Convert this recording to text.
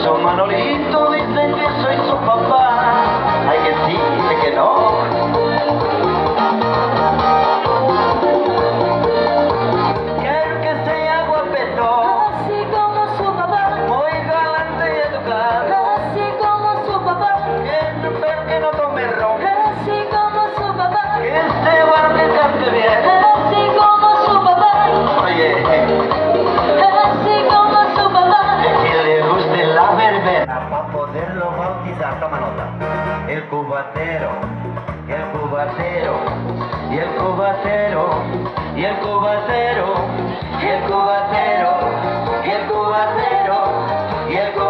Don Manolito dice que soy su papá. Hay que sí, dice que no. Quiero que sea guapetón, Así como su papá, muy galante y educado, así como su papá, pero que no tome ron, así como su papá, que esté bueno, que cante bien. así como su papá, Oye, así como su papá. que le guste la verbena para poderlo bautizar. Toma nota. El cubatero, y el cubatero, y el cubatero, y el cubatero, y el cubatero, y el cubatero, y el cubatero.